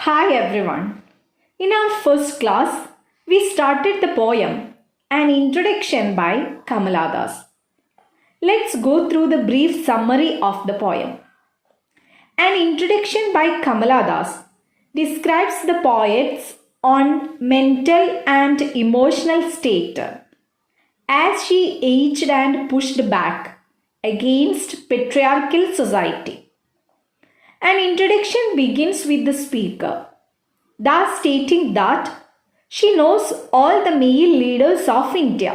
Hi everyone. In our first class, we started the poem An Introduction by Kamaladas. Let's go through the brief summary of the poem. An Introduction by Kamaladas describes the poet's own mental and emotional state as she aged and pushed back against patriarchal society. An introduction begins with the speaker, thus stating that she knows all the male leaders of India.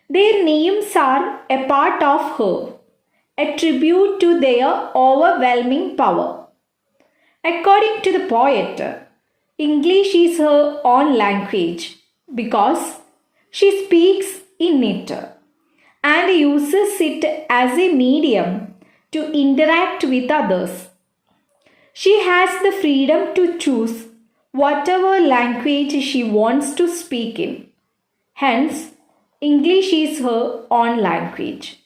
Their names are a part of her, a tribute to their overwhelming power. According to the poet, English is her own language because she speaks in it and uses it as a medium to interact with others. She has the freedom to choose whatever language she wants to speak in. Hence, English is her own language.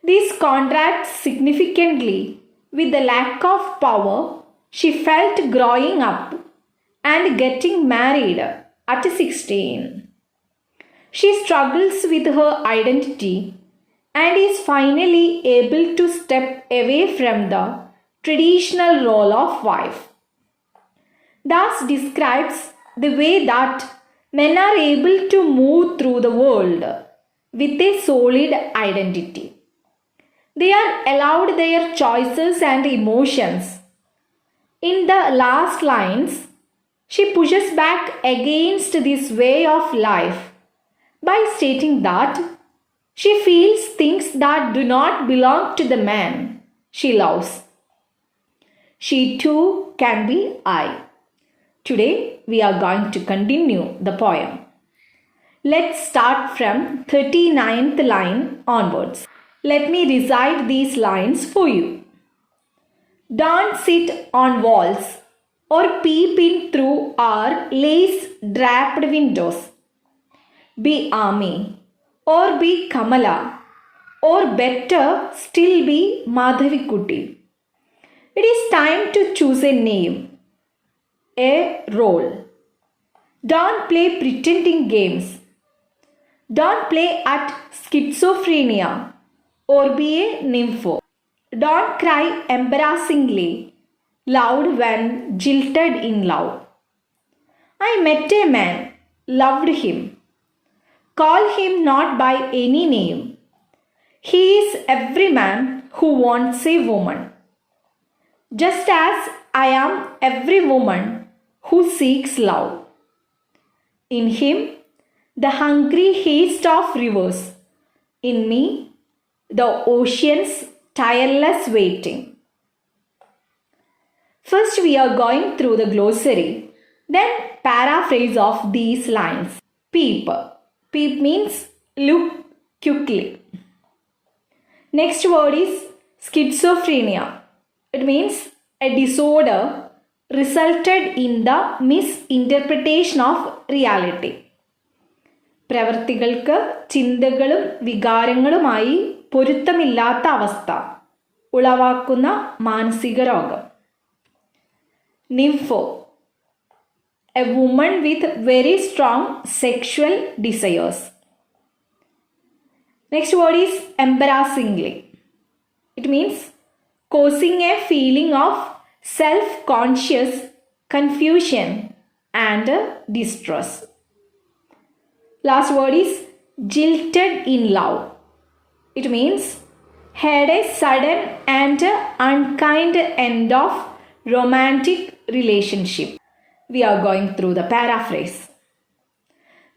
This contrasts significantly with the lack of power she felt growing up and getting married at 16. She struggles with her identity and is finally able to step away from the traditional role of wife. Thus describes the way that men are able to move through the world with a solid identity. They are allowed their choices and emotions. In the last lines, she pushes back against this way of life by stating that she feels things that do not belong to the man she loves. She too can be I. Today we are going to continue the poem. Let's start from 39th line onwards. Let me recite these lines for you. Don't sit on walls or peep in through our lace-draped windows. Be Ami or be Kamala or better still be Madhavikutty. It is time to choose a name, a role. Don't play pretending games. Don't play at schizophrenia or be a nympho. Don't cry embarrassingly loud when jilted in love. I met a man, loved him. Call him not by any name. He is every man who wants a woman. Just as I am every woman who seeks love. In him, the hungry haste of rivers. In me, the ocean's tireless waiting. First, we are going through the glossary, then paraphrase of these lines. Peep. Peep means look quickly. Next word is schizophrenia. It means a disorder resulted in the misinterpretation of reality. പ്രവൃത്തികൾക്ക് ചിന്തകളും വികാരങ്ങളുമായി പൊരുത്തമില്ലാത്ത അവസ്ഥ ഉളവാക്കുന്ന മാനസിക രോഗം. Nympho, a woman with very strong sexual desires. Next word is embarrassingly. It means causing a feeling of self-conscious confusion and distress. Last word is jilted in love. It means had a sudden and unkind end of romantic relationship. We are going through the paraphrase.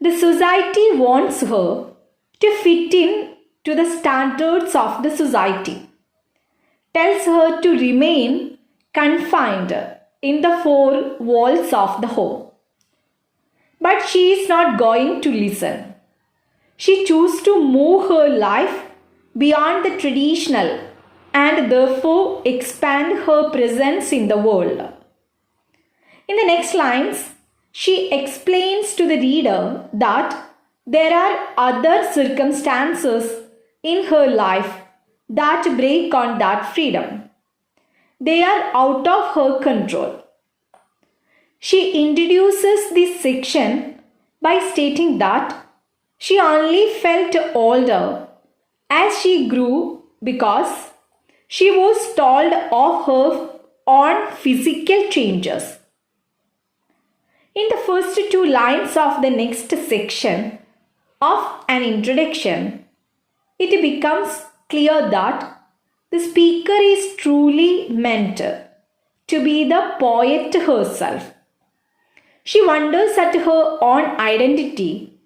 The society wants her to fit in to the standards of the society. Tells her to remain confined in the four walls of the home. But she is not going to listen. She chooses to move her life beyond the traditional and therefore expand her presence in the world. In the next lines, she explains to the reader that there are other circumstances in her life that break on that freedom. They are out of her control. She introduces this section by stating that she only felt older as she grew because she was told of her own physical changes. In the first two lines of the next section of an introduction, it becomes clear that the speaker is truly meant to be the poet herself. She wonders at her own identity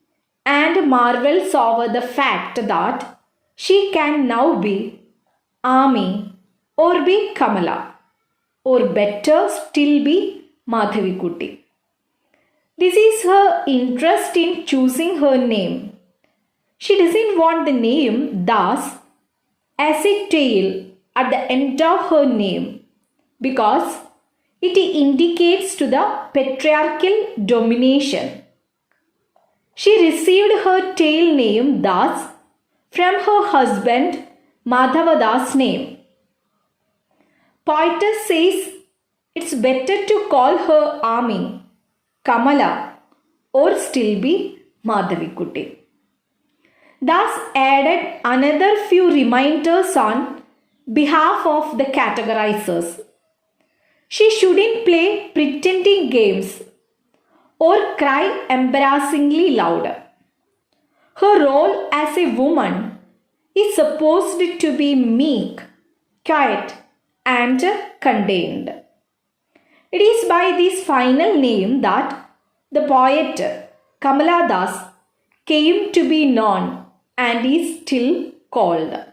and marvels over the fact that she can now be Ami or be Kamala, or better still be Madhavikutty. This is her interest in choosing her name. She doesn't want the name Das as a tail at the end of her name because it indicates to the patriarchal domination. She received her tail name Das from her husband Madhavadas' name. Poetess says it's better to call her Ami, Kamala, or still be Madhavikutty. Thus added another few reminders on behalf of the categorizers. She shouldn't play pretending games or cry embarrassingly loud. Her role as a woman is supposed to be meek, quiet, and contained. It is by this final name that the poet Kamaladas came to be known and is still called.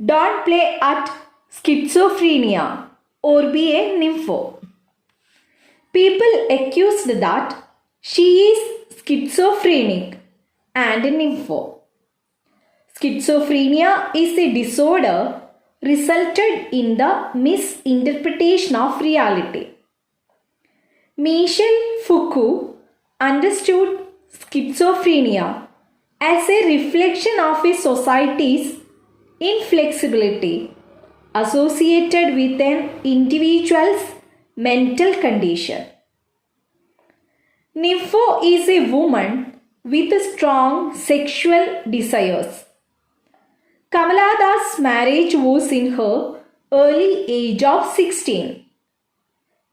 Don't play at schizophrenia or be a nympho. People accused that she is schizophrenic and nympho. Schizophrenia is a disorder resulted in the misinterpretation of reality. Michel Foucault understood schizophrenia as a reflection of a society's inflexibility associated with an individual's mental condition. Nympho is a woman with strong sexual desires. Kamaladas' marriage was in her early age of 16.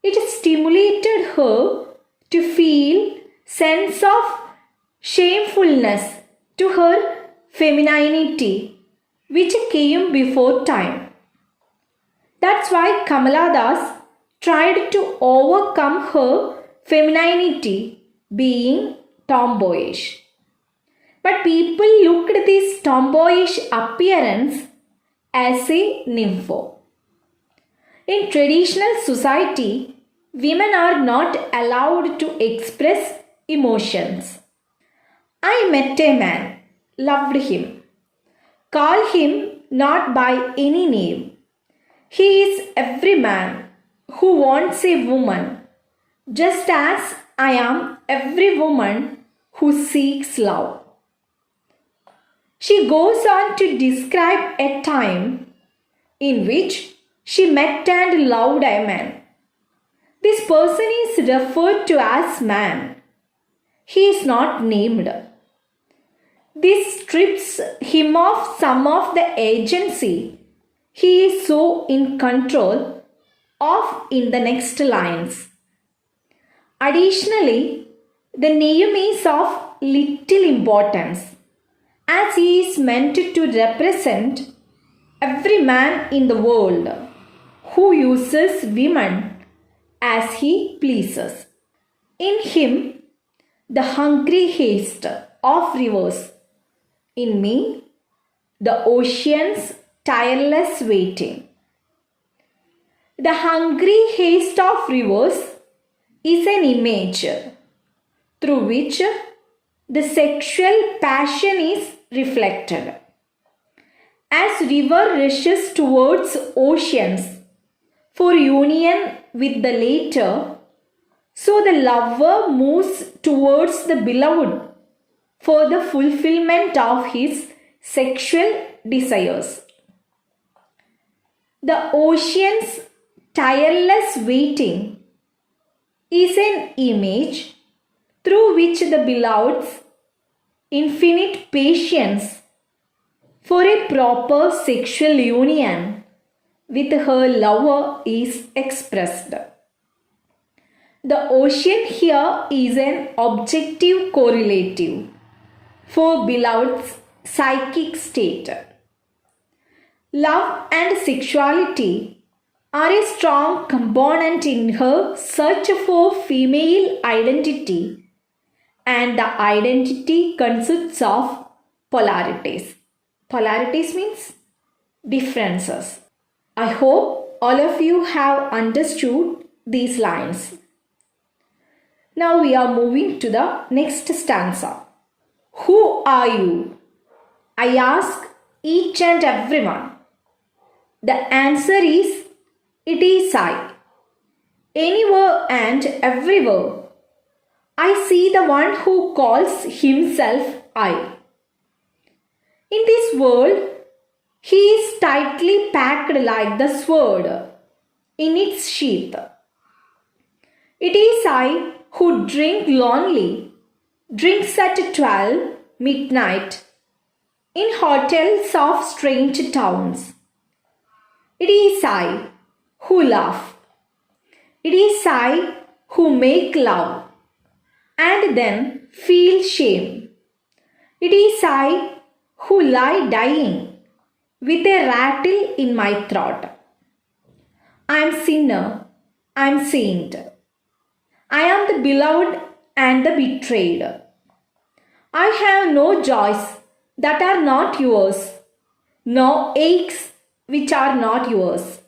It stimulated her to feel sense of shamefulness to her femininity, which came before time. That's why Kamaladas tried to overcome her femininity being tomboyish. But people looked at this tomboyish appearance as a nympho. In traditional society, women are not allowed to express emotions. I met a man, loved him. Call him not by any name. He is every man who wants a woman, just as I am every woman who seeks love. She goes on to describe a time in which she met and loved a man. This person is referred to as man. He is not named. This strips him of some of the agency he is so in control of in the next lines. Additionally, the name is of little importance as he is meant to represent every man in the world who uses women as he pleases. In him, the hungry haste of rivers. In me, the ocean's tireless waiting. The hungry haste of rivers is an image through which the sexual passion is reflected. As river rushes towards oceans for union with the latter, so the lover moves towards the beloved for the fulfillment of his sexual desires. The ocean's tireless waiting is an image through which the beloved's infinite patience for a proper sexual union with her lover is expressed. The ocean here is an objective correlative for beloved's psychic state. Love and sexuality are a strong component in her search for female identity, and the identity consists of polarities. Polarities means differences. I hope all of you have understood these lines. Now we are moving to the next stanza. Who are you? I ask each and everyone. The answer is, it is I. Anywhere and everywhere, I see the one who calls himself I. In this world, he is tightly packed like the sword in its sheath. It is I who drink lonely, drinks at 12 midnight in hotels of strange towns. It is I who laugh. It is I who make love and then feel shame. It is I who lie dying with a rattle in my throat. I am sinner, I am saint. I am the beloved and the betrayed. I have no joys that are not yours, no aches which are not yours.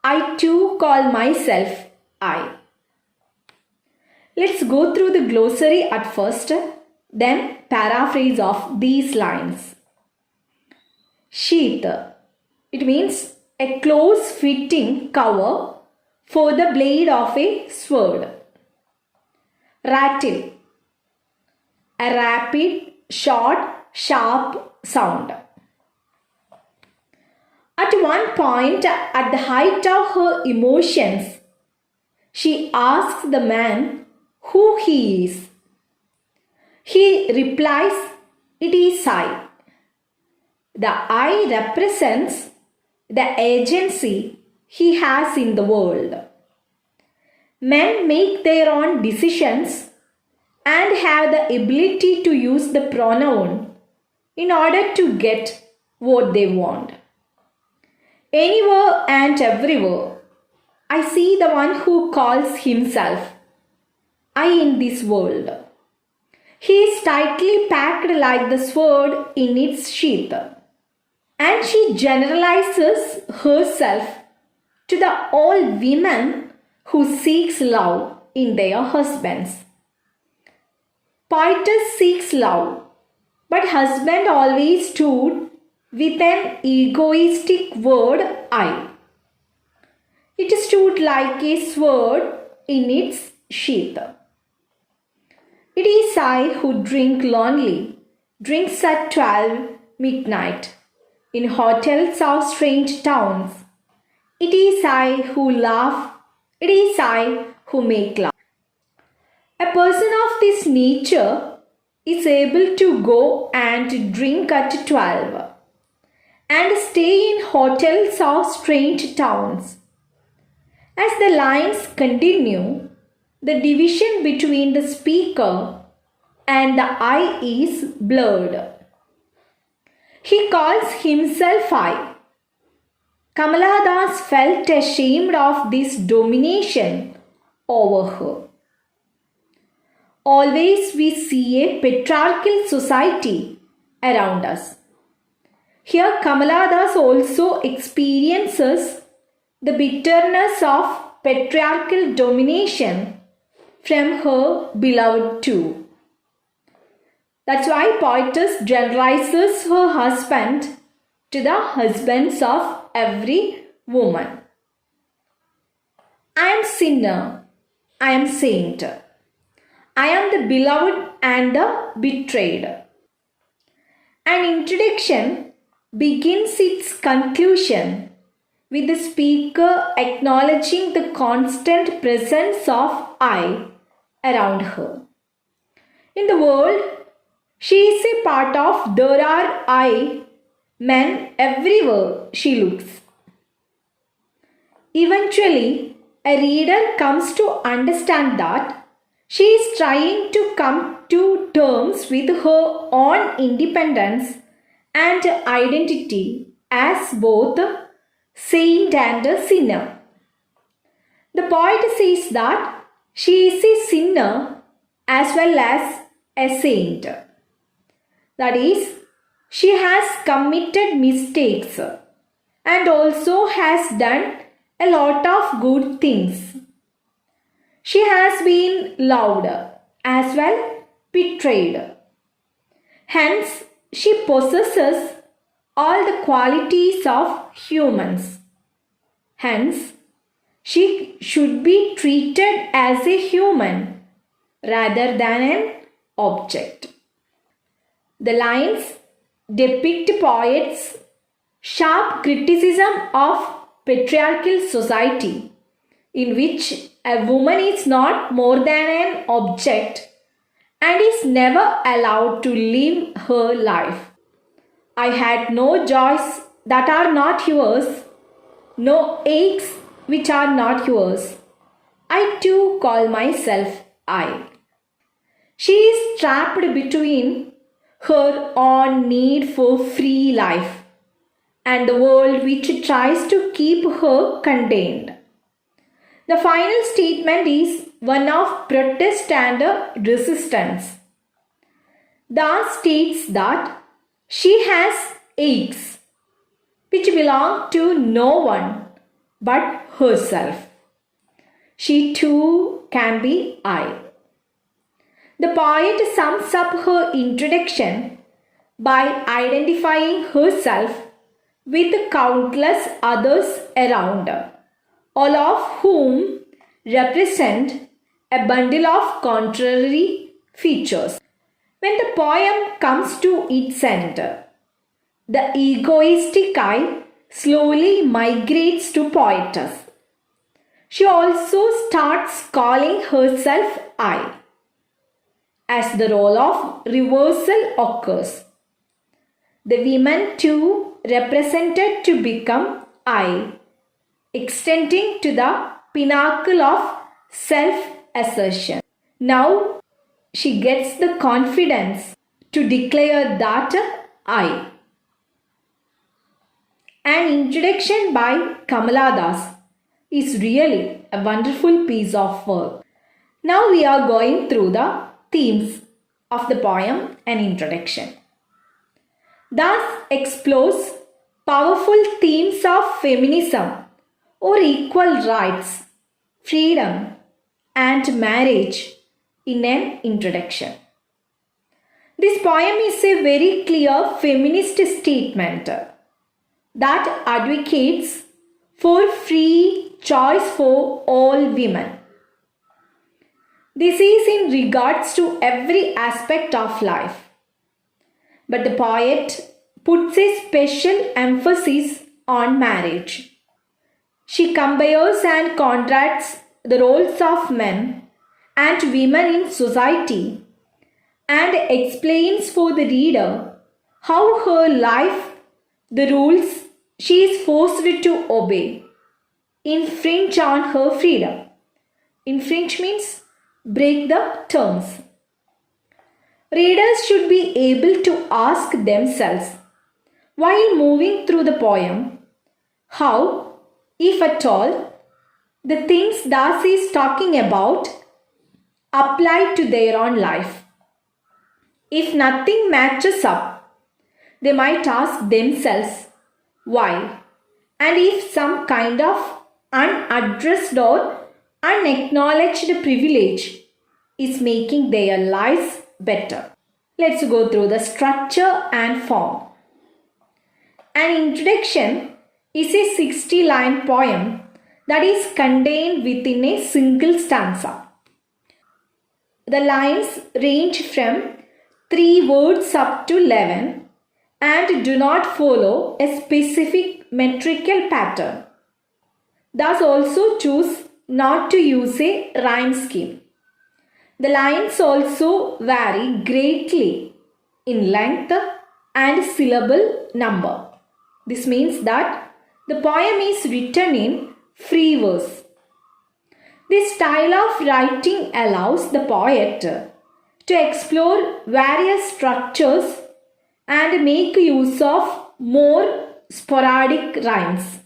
I too call myself I. Let's go through the glossary at first, then paraphrase of these lines. Sheath. It means a close-fitting cover for the blade of a sword. Rattle. A rapid, short, sharp sound. At one point, at the height of her emotions, she asks the man who he is. He replies, it is I. The I represents the agency he has in the world. Men make their own decisions and have the ability to use the pronoun in order to get what they want. Anywhere and everywhere, I see the one who calls himself I in this world. He is tightly packed like the sword in its sheath, and she generalizes herself to the all women who seeks love in their husbands. Poetess seeks love, but husband always stood with an egoistic word I. It stood like a sword in its sheath. It is I who drink lonely, drinks at 12 midnight in hotels of strange towns. It is I who laugh, it is I who make love. A person of this nature is able to go and drink at 12 and stay in hotels of strange towns. As the lines continue, the division between the speaker and the I is blurred. He calls himself I. Kamaladas felt ashamed of this domination over her. Always we see a patriarchal society around us. Here Kamaladas also experiences the bitterness of patriarchal domination from her beloved too. That's why poetess generalizes her husband to the husbands of every woman. I am sinner, I am saint. I am the beloved and the betrayed. An introduction begins its conclusion with the speaker acknowledging the constant presence of I around her. In the world, she is a part of there are I men everywhere she looks. Eventually, a reader comes to understand that she is trying to come to terms with her own independence and identity as both a saint and a sinner. The poet says that she is a sinner as well as a saint. That is, she has committed mistakes and also has done a lot of good things. She has been loved as well betrayed. Hence, she possesses all the qualities of humans. Hence, she should be treated as a human rather than an object. The lines depict poets' sharp criticism of patriarchal society, in which a woman is not more than an object and is never allowed to live her life. I had no joys that are not yours, no aches which are not yours. I too call myself I. She is trapped between her own need for free life and the world which tries to keep her contained. The final statement is one of protest and resistance. Thus states that she has aches which belong to no one but herself. She too can be I. The poet sums up her introduction by identifying herself with countless others around, all of whom represent a bundle of contrary features. When the poem comes to its end, the egoistic I slowly migrates to poetess. She also starts calling herself I, as the role of reversal occurs. The women too represented to become I, extending to the pinnacle of self-assertion. Now she gets the confidence to declare that I. An introduction by Kamaladas is really a wonderful piece of work. Now we are going through the themes of the poem and introduction. Thus explores powerful themes of feminism or equal rights, freedom and marriage in an introduction. This poem is a very clear feminist statement that advocates for free choice for all women. This is in regards to every aspect of life. But the poet puts a special emphasis on marriage. She compares and contrasts the roles of men and women in society and explains for the reader how her life, the rules she is forced to obey, infringe on her freedom. Infringe means break the terms. Readers should be able to ask themselves, while moving through the poem, how, if at all, the things Das is talking about apply to their own life. If nothing matches up, they might ask themselves why, and if some kind of unaddressed or unacknowledged privilege is making their lives better. Let's go through the structure and form. An introduction is a 60-line poem that is contained within a single stanza. The lines range from 3 words up to 11 and do not follow a specific metrical pattern. Thus also choose not to use a rhyme scheme. The lines also vary greatly in length and syllable number. This means that the poem is written in free verse. This style of writing allows the poet to explore various structures and make use of more sporadic rhymes.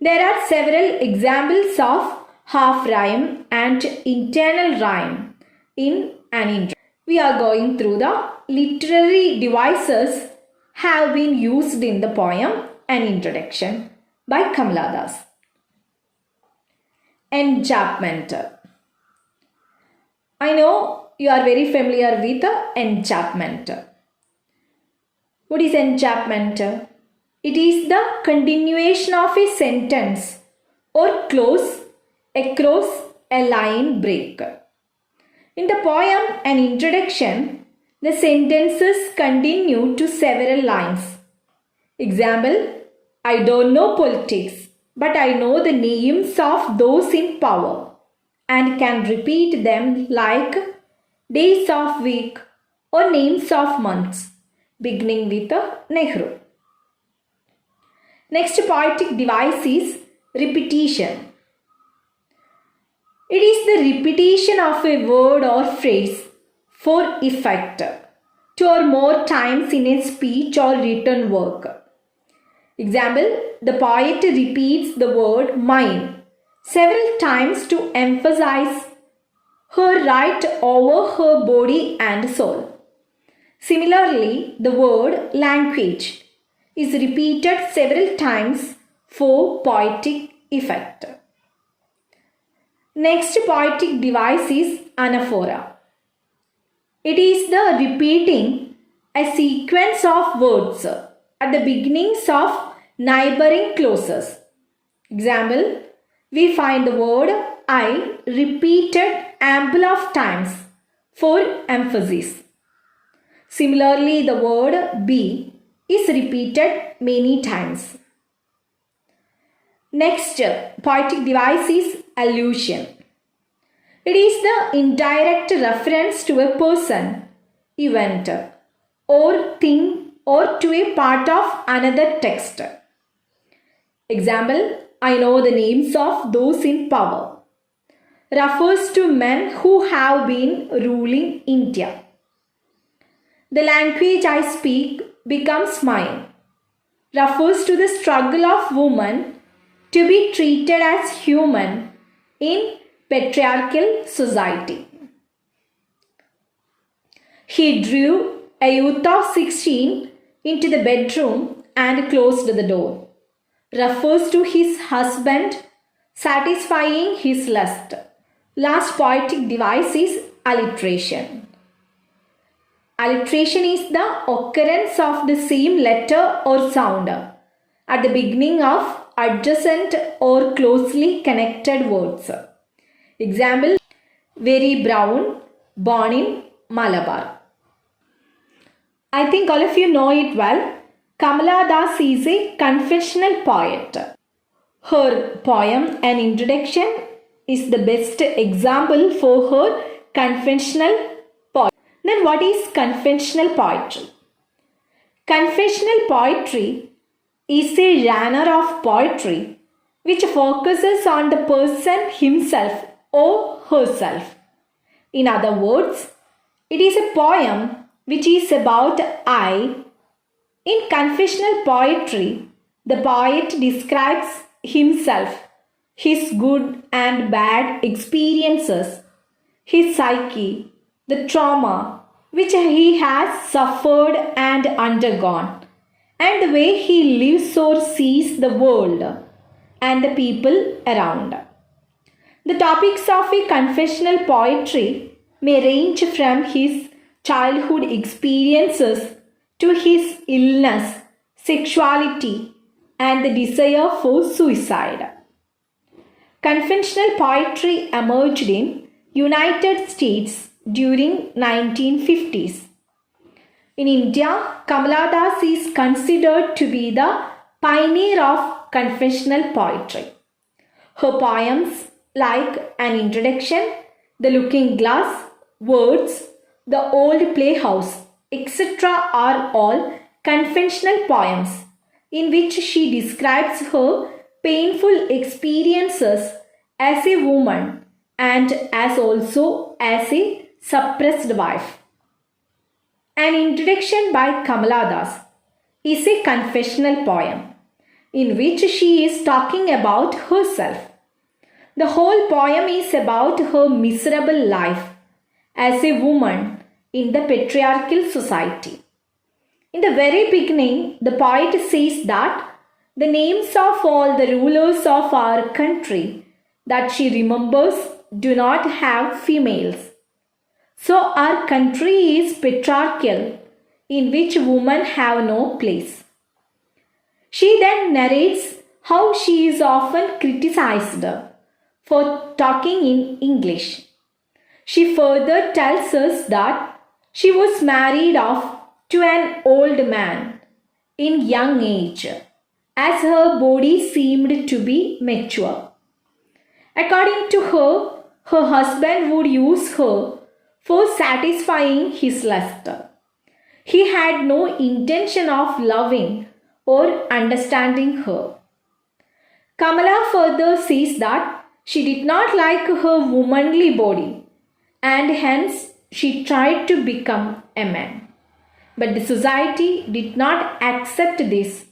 There are several examples of half rhyme and internal rhyme in an introduction. We are going through the literary devices have been used in the poem An Introduction by Kamaladas. Enchantment. I know you are very familiar with enchantment. What is enchantment? It is the continuation of a sentence or clause across a line break. In the poem An Introduction, the sentences continue to several lines. Example, I don't know politics, but I know the names of those in power and can repeat them like days of week or names of months, beginning with Nehru. Next poetic device is repetition. It is the repetition of a word or phrase for effect, two or more times in a speech or written work. Example, the poet repeats the word mine several times to emphasize her right over her body and soul. Similarly, the word language is repeated several times for poetic effect. Next poetic device is anaphora. It is the repeating a sequence of words at the beginnings of neighboring clauses. Example, we find the word I repeated ample of times for emphasis. Similarly, the word be is repeated many times. Next poetic device is allusion. It is the indirect reference to a person, event, or thing or to a part of another text. Example, I know the names of those in power, refers to men who have been ruling India. The language I speak becomes mine, refers to the struggle of women to be treated as human in patriarchal society. He drew a youth of 16 into the bedroom and closed the door, refers to his husband satisfying his lust. Last poetic device is alliteration. Alliteration is the occurrence of the same letter or sound at the beginning of adjacent or closely connected words. Example, very brown, born in Malabar. I think all of you know it well. Kamaladas is a confessional poet. Her poem An Introduction is the best example for her confessional poetry. Then what is confessional poetry? Confessional poetry is a genre of poetry which focuses on the person himself or herself. In other words, it is a poem which is about I. In confessional poetry, the poet describes himself, his good and bad experiences, his psyche, the trauma which he has suffered and undergone, and the way he lives or sees the world and the people around. The topics of a confessional poetry may range from his childhood experiences to his illness, sexuality, and the desire for suicide. Confessional poetry emerged in United States during 1950s. In India, Kamaladas is considered to be the pioneer of confessional poetry. Her poems like An Introduction, The Looking Glass, Words, The Old Playhouse, etc. are all confessional poems in which she describes her painful experiences as a woman and as also as a suppressed wife. An Introduction by Kamaladas is a confessional poem in which she is talking about herself. The whole poem is about her miserable life as a woman in the patriarchal society. In the very beginning, the poet says that the names of all the rulers of our country that she remembers do not have females. So our country is patriarchal, in which women have no place. She then narrates how she is often criticized for talking in English. She further tells us that she was married off to an old man in young age, as her body seemed to be mature. According to her, her husband would use her for satisfying his lust. He had no intention of loving or understanding her. Kamala further says that she did not like her womanly body and hence she tried to become a man. But the society did not accept this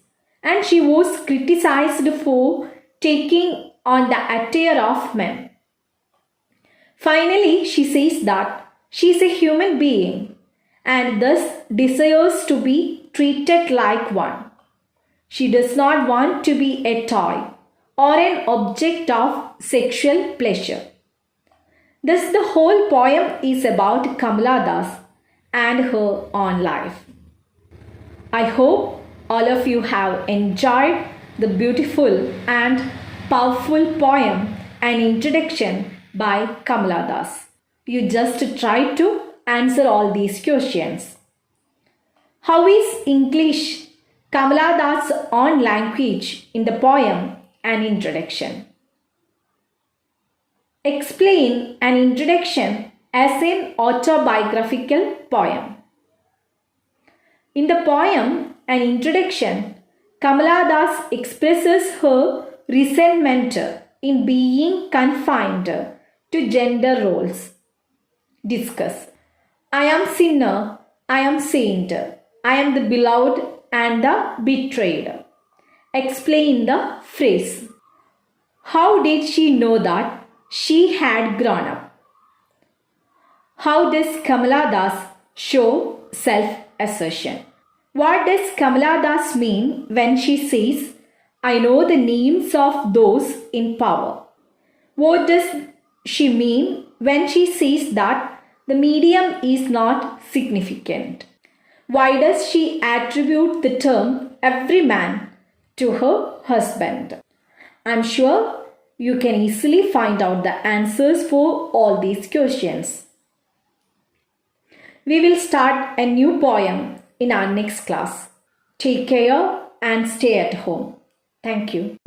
and she was criticized for taking on the attire of men. Finally, she says that she is a human being and thus desires to be treated like one. She does not want to be a toy or an object of sexual pleasure. Thus, the whole poem is about Kamaladas and her own life. I hope all of you have enjoyed the beautiful and powerful poem An Introduction by Kamaladas. You just try to answer all these questions. How is English Kamaladas' own language in the poem An Introduction? Explain an introduction as an autobiographical poem. In the poem An Introduction, Kamaladas expresses her resentment in being confined to gender roles. Discuss. I am sinner, I am saint, I am the beloved and the betrayed. Explain the phrase. How did she know that she had grown up? How does Kamaladas show self-assertion? What does Kamaladas mean when she says, I know the names of those in power? What does she mean when she says that the medium is not significant? Why does she attribute the term everyman to her husband? I'm sure you can easily find out the answers for all these questions. We will start a new poem in our next class. Take care and stay at home. Thank you.